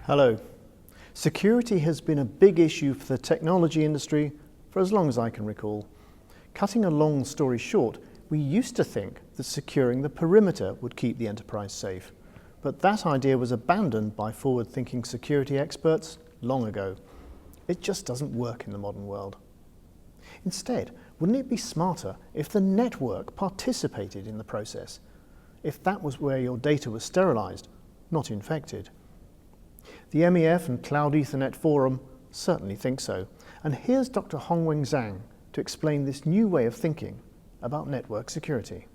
Hello. Security has been a big issue for the technology industry for as long as I can recall. Cutting a long story short, we used to think that securing the perimeter would keep the enterprise safe, but that idea was abandoned by forward-thinking security experts long ago. It just doesn't work in the modern world. Instead, wouldn't it be smarter if the network participated in the process? If that was where your data was sterilized, not infected? The MEF and Cloud Ethernet Forum certainly think so. And here's Dr. Hongweng Zhang to explain this new way of thinking about network security.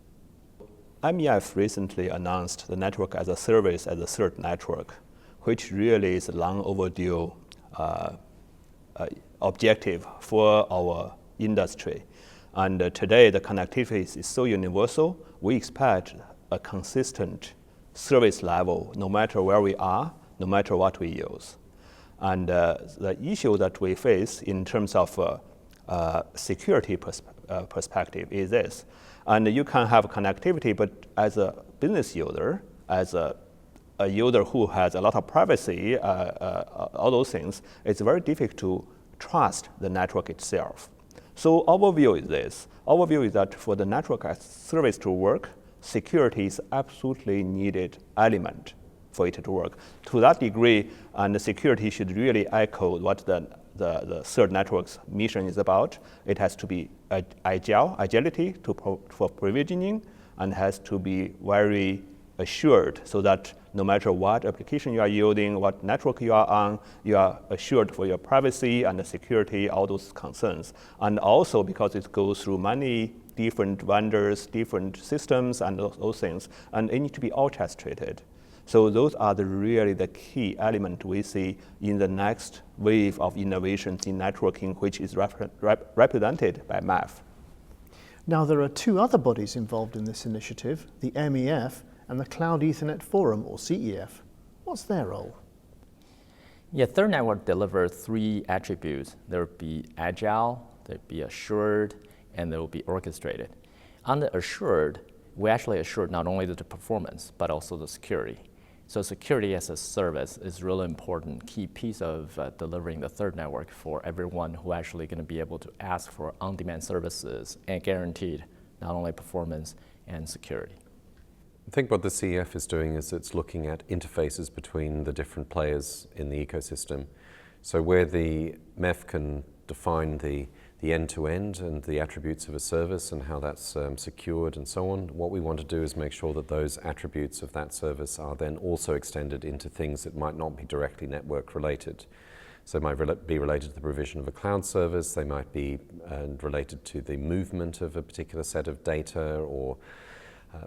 MEF recently announced the network as a service as a third network, which really is a long overdue objective for our industry. And today the connectivity is so universal, we expect a consistent service level no matter where we are, no matter what we use. And the issue that we face in terms of security perspective is this. And you can have connectivity, but as a business user, as a user who has a lot of privacy, all those things, it's very difficult to trust the network itself. So our view is this. Our view is that for the network as service to work, security is absolutely needed element for it to work. To that degree, and the security should really echo what the third network's mission is about. It has to be agility for provisioning, and has to be very assured so that no matter what application you are using, what network you are on, you are assured for your privacy and the security, all those concerns. And also because it goes through many different vendors, different systems, and those things, and it needs to be orchestrated. So those are really the key element we see in the next wave of innovations in networking, which is represented by MEF. Now there are two other bodies involved in this initiative, the MEF and the Cloud Ethernet Forum, or CEF. What's their role? Yeah, third network delivers three attributes. There will be agile, there will be assured, and there will be orchestrated. On the assured, we actually assure not only the performance, but also the security. So security as a service is a really important key piece of delivering the third network for everyone who actually going to be able to ask for on-demand services and guaranteed not only performance and security. I think what the CEF is doing is it's looking at interfaces between the different players in the ecosystem. So where the MEF can define the end-to-end and the attributes of a service and how that's secured and so on, what we want to do is make sure that those attributes of that service are then also extended into things that might not be directly network related. So they might be related to the provision of a cloud service, they might be related to the movement of a particular set of data, or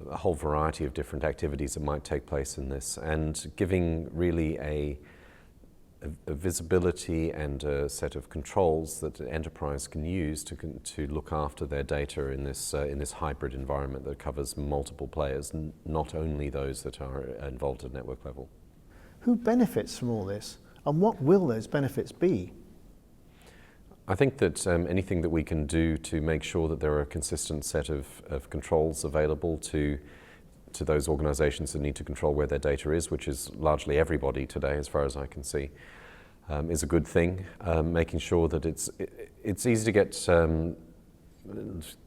a whole variety of different activities that might take place in this, and giving really a visibility and a set of controls that the enterprise can use to look after their data in this hybrid environment that covers multiple players, not only those that are involved at network level. Who benefits from all this, and what will those benefits be? I think that anything that we can do to make sure that there are a consistent set of controls available to those organizations that need to control where their data is, which is largely everybody today as far as I can see, is a good thing. Making sure that it's easy to get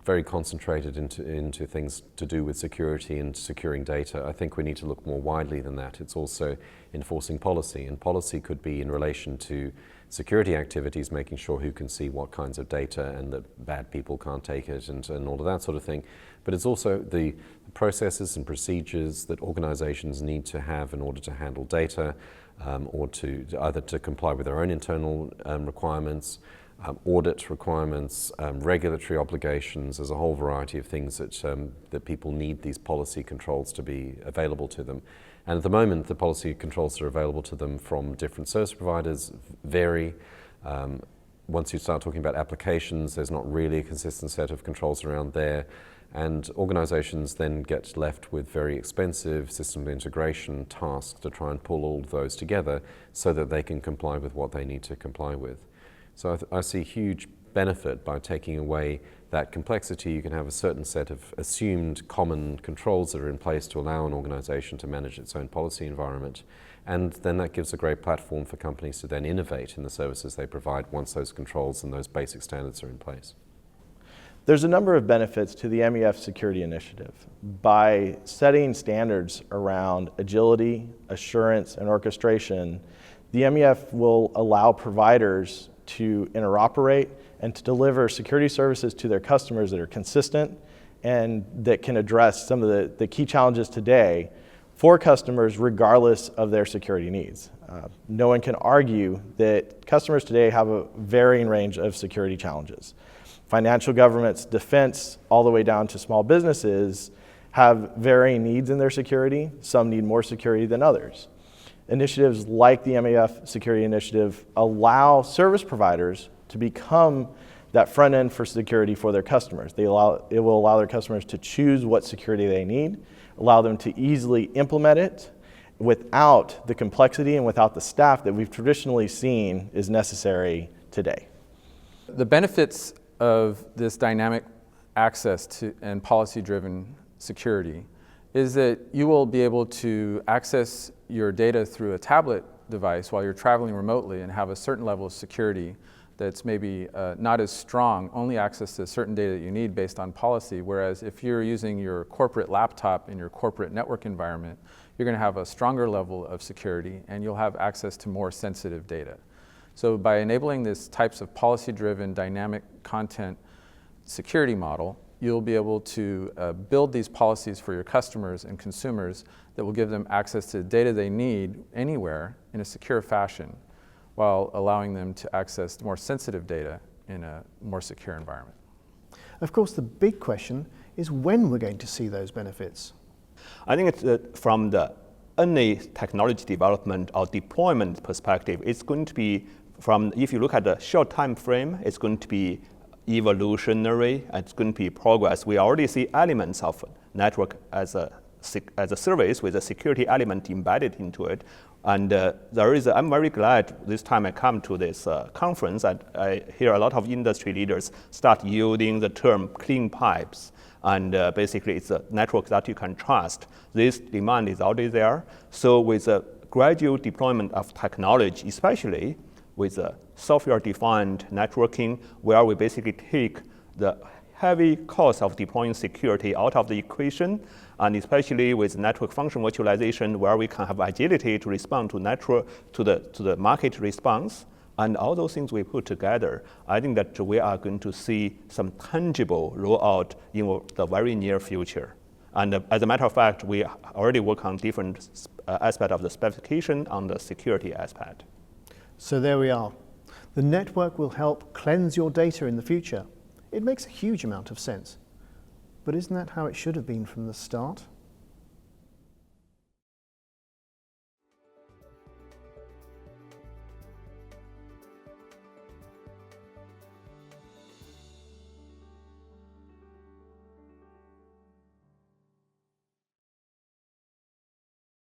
very concentrated into things to do with security and securing data. I think we need to look more widely than that. It's also enforcing policy, and policy could be in relation to security activities, making sure who can see what kinds of data and that bad people can't take it and all of that sort of thing. But it's also the processes and procedures that organizations need to have in order to handle data, or to either to comply with their own internal requirements, audit requirements, regulatory obligations. There's a whole variety of things that people need these policy controls to be available to them. And at the moment, the policy controls that are available to them from different service providers vary. Once you start talking about applications, there's not really a consistent set of controls around there. And organizations then get left with very expensive system integration tasks to try and pull all of those together so that they can comply with what they need to comply with. So I see huge benefit by taking away that complexity. You can have a certain set of assumed common controls that are in place to allow an organization to manage its own policy environment. And then that gives a great platform for companies to then innovate in the services they provide once those controls and those basic standards are in place. There's a number of benefits to the MEF security initiative. By setting standards around agility, assurance, and orchestration, the MEF will allow providers to interoperate and to deliver security services to their customers that are consistent and that can address some of the key challenges today for customers regardless of their security needs. No one can argue that customers today have a varying range of security challenges. Financial governments, defense, all the way down to small businesses have varying needs in their security. Some need more security than others. Initiatives like the MEF Security Initiative allow service providers to become that front end for security for their customers. It will allow their customers to choose what security they need, allow them to easily implement it without the complexity and without the staff that we've traditionally seen is necessary today. The benefits of this dynamic access to and policy-driven security is that you will be able to access your data through a tablet device while you're traveling remotely and have a certain level of security that's maybe not as strong, only access to certain data that you need based on policy, whereas if you're using your corporate laptop in your corporate network environment, you're going to have a stronger level of security and you'll have access to more sensitive data. So by enabling these types of policy-driven dynamic content security model, you'll be able to build these policies for your customers and consumers that will give them access to the data they need anywhere in a secure fashion, while allowing them to access more sensitive data in a more secure environment. Of course, the big question is when we're going to see those benefits. I think it's from the any technology development or deployment perspective, it's going to be if you look at the short time frame, it's going to be evolutionary, it's going to be progress. We already see elements of network as a service with a security element embedded into it. And I'm very glad this time I come to this conference and I hear a lot of industry leaders start using the term clean pipes. And basically it's a network that you can trust. This demand is already there. So with a gradual deployment of technology, especially with a software-defined networking, where we basically take the heavy cost of deploying security out of the equation, and especially with network function virtualization, where we can have agility to respond to the market response, and all those things we put together, I think that we are going to see some tangible rollout in the very near future. And as a matter of fact, we already work on different aspects of the specification on the security aspect. So there we are. The network will help cleanse your data in the future. It makes a huge amount of sense. But isn't that how it should have been from the start?